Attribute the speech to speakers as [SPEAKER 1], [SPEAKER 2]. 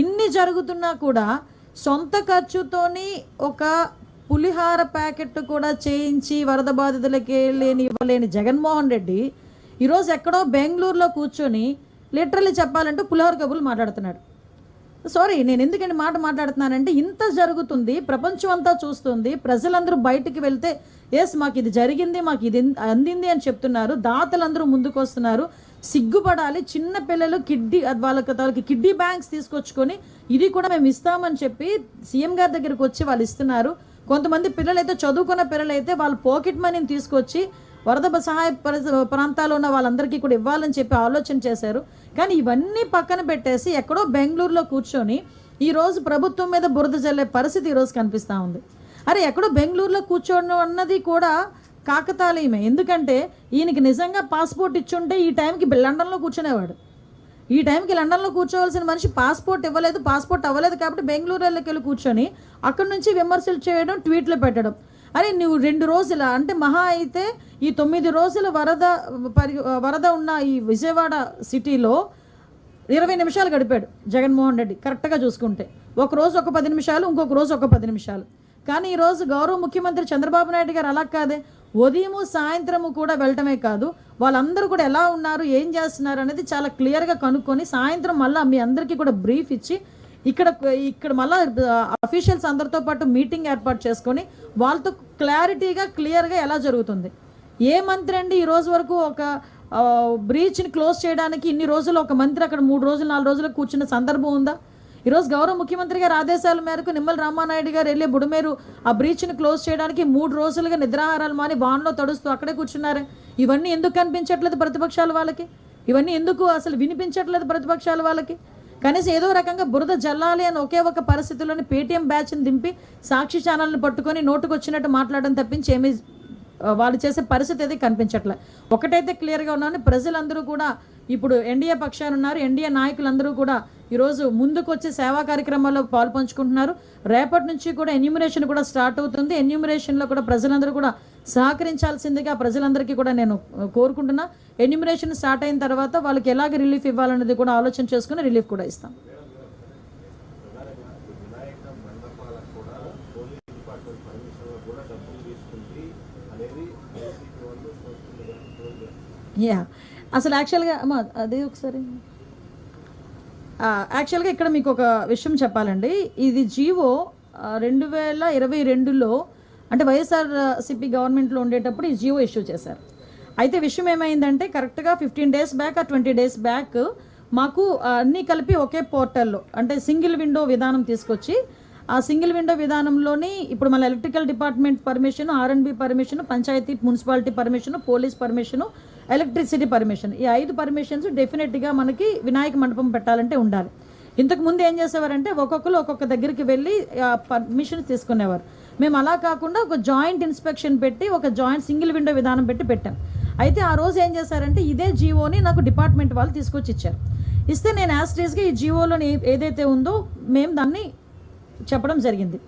[SPEAKER 1] ఇన్ని జరుగుతున్నా కూడా సొంత ఖర్చుతోని ఒక పులిహార ప్యాకెట్ కూడా చేయించి వరద బాధితులకి ఇవ్వలేని జగన్మోహన్ రెడ్డి ఈరోజు ఎక్కడో బెంగళూరులో కూర్చొని లిటరల్లీ చెప్పాలంటే పులిహోర కబుర్లు మాట్లాడుతున్నాడు. సారీ, నేను ఎందుకంటే మాట్లాడుతున్నానంటే ఇంత జరుగుతుంది, ప్రపంచం అంతా చూస్తుంది, ప్రజలందరూ బయటికి వెళ్తే ఎస్ మాకు ఇది జరిగింది, మాకు ఇది అందింది అని చెప్తున్నారు, దాతలందరూ ముందుకు వస్తున్నారు. సిగ్గుపడాలి. చిన్న పిల్లలు వాళ్ళకి కిడ్నీ బ్యాంక్స్ తీసుకొచ్చుకొని ఇది కూడా మేము ఇస్తామని చెప్పి సీఎం గారి దగ్గరికి వచ్చి వాళ్ళు ఇస్తున్నారు. కొంతమంది పిల్లలైతే చదువుకున్న పిల్లలైతే వాళ్ళ పాకెట్ మనీని తీసుకొచ్చి వరద సహాయ ప్రాంతాల్లో ఉన్న వాళ్ళందరికీ కూడా ఇవ్వాలని చెప్పి ఆలోచన చేశారు. కానీ ఇవన్నీ పక్కన పెట్టేసి ఎక్కడో బెంగళూరులో కూర్చొని ఈరోజు ప్రభుత్వం మీద బురద జల్లే పరిస్థితి ఈరోజు కనిపిస్తూ ఉంది. అరే ఎక్కడో బెంగళూరులో కూర్చోవడం అన్నది కూడా కాకతాళీయమే. ఎందుకంటే ఈయనకి నిజంగా పాస్పోర్ట్ ఇచ్చుంటే ఈ టైంకి లండన్లో కూర్చునేవాడు. ఈ టైంకి లండన్లో కూర్చోవలసిన మనిషి పాస్పోర్ట్ అవ్వలేదు కాబట్టి బెంగళూరులోకి వెళ్ళి కూర్చొని అక్కడి నుంచి విమర్శలు చేయడం, ట్వీట్లు పెట్టడం. అరే నువ్వు 2 రోజుల అంటే మహా అయితే ఈ 9 రోజుల వరద ఉన్న ఈ విజయవాడ సిటీలో 20 నిమిషాలు గడిపాడు జగన్మోహన్ రెడ్డి కరెక్ట్గా చూసుకుంటే. ఒకరోజు ఒక 10 నిమిషాలు, ఇంకొక రోజు ఒక 10 నిమిషాలు. కానీ ఈరోజు గౌరవ ముఖ్యమంత్రి చంద్రబాబు నాయుడు గారు అలా కాదే, ఉదయము సాయంత్రము కూడా వెళ్ళటమే కాదు, వాళ్ళందరూ కూడా ఎలా ఉన్నారు, ఏం చేస్తున్నారు అనేది చాలా క్లియర్గా కనుక్కొని సాయంత్రం మళ్ళీ మీ అందరికీ కూడా బ్రీఫ్ ఇచ్చి ఇక్కడ మళ్ళీ అఫీషియల్స్ అందరితో పాటు మీటింగ్ ఏర్పాటు చేసుకొని వాళ్ళతో క్లియర్గా ఎలా జరుగుతుంది. ఏ మంత్రి అండి ఈ రోజు వరకు ఒక బ్రీచ్ని క్లోజ్ చేయడానికి ఇన్ని రోజులు ఒక మంత్రి అక్కడ 3 రోజులు 4 రోజులు కూర్చున్న సందర్భం ఉందా? ఈరోజు గౌరవ ముఖ్యమంత్రి గారి ఆదేశాల మేరకు నిమ్మల రామానాయుడు గారు వెళ్ళి బుడమేరు ఆ బ్రీచ్ని క్లోజ్ చేయడానికి 3 రోజులుగా నిద్రాహారాలు మాని వాన్లో తడుస్తూ అక్కడే కూర్చున్నారే. ఇవన్నీ ఎందుకు కనిపించట్లేదు ప్రతిపక్షాల వాళ్ళకి? ఇవన్నీ ఎందుకు అసలు వినిపించట్లేదు ప్రతిపక్షాల వాళ్ళకి? కనీసం ఏదో రకంగా బురద జల్లాలి అని ఒకే ఒక పరిస్థితుల్లోని పేటీఎం బ్యాచ్ని దింపి సాక్షి ఛానల్ని పట్టుకొని నోటుకు వచ్చినట్టు మాట్లాడడం తప్పించి ఏమీ వాళ్ళు చేసే పరిస్థితి అయితే కనిపించట్లే. ఒకటైతే క్లియర్గా ఉన్నాను, ప్రజలందరూ కూడా ఇప్పుడు ఎన్డీఏ పక్షాలు ఉన్నారు, ఎన్డీఏ నాయకులందరూ కూడా ఈరోజు ముందుకు వచ్చి సేవా కార్యక్రమాల్లో పాల్పంచుకుంటున్నారు. రేపటి నుంచి కూడా ఎన్యూమరేషన్ కూడా స్టార్ట్ అవుతుంది. ఎన్యూమరేషన్లో కూడా ప్రజలందరూ కూడా సహకరించాల్సిందిగా ప్రజలందరికీ కూడా నేను కోరుకుంటున్నా. ఎన్యూమరేషన్ స్టార్ట్ అయిన తర్వాత వాళ్ళకి ఎలాగ రిలీఫ్ ఇవ్వాలనేది కూడా ఆలోచన చేసుకుని రిలీఫ్ కూడా ఇస్తాం. అసలు యాక్చువల్గా అదే ఒకసారి ఇక్కడ మీకు ఒక విషయం చెప్పాలండి. ఇది జీవో 2022లో అంటే వైఎస్ఆర్సీపీ గవర్నమెంట్లో ఉండేటప్పుడు ఈ జీవో ఇష్యూ చేశారు. అయితే విషయం ఏమైందంటే కరెక్ట్గా 15 డేస్ బ్యాక్ 20 డేస్ బ్యాక్ మాకు అన్నీ కలిపి ఒకే పోర్టల్లో అంటే సింగిల్ విండో విధానం తీసుకొచ్చి ఆ సింగిల్ విండో విధానంలోని ఇప్పుడు మన electrical department permission, R&B permission, panchayat municipality permission, police permission, electricity permission, ఈ 5 పర్మిషన్స్ డెఫినెట్గా మనకి వినాయక మండపం పెట్టాలంటే ఉండాలి. ఇంతకుముందు ఏం చేసేవారంటే ఒక్కొక్కరు ఒక్కొక్క దగ్గరికి వెళ్ళి పర్మిషన్ తీసుకునేవారు. మేము అలా కాకుండా ఒక జాయింట్ ఇన్స్పెక్షన్ పెట్టి ఒక జాయింట్ సింగిల్ విండో విధానం పెట్టాం. అయితే ఆ రోజు ఏం చేశారంటే ఇదే జీవోని నాకు డిపార్ట్మెంట్ వాళ్ళు తీసుకొచ్చి ఇచ్చారు. ఇస్తే నేను యాస్ట్రీస్గా ఈ జీవోలోని ఏదైతే ఉందో మేము దాన్ని చెప్పడం జరిగింది.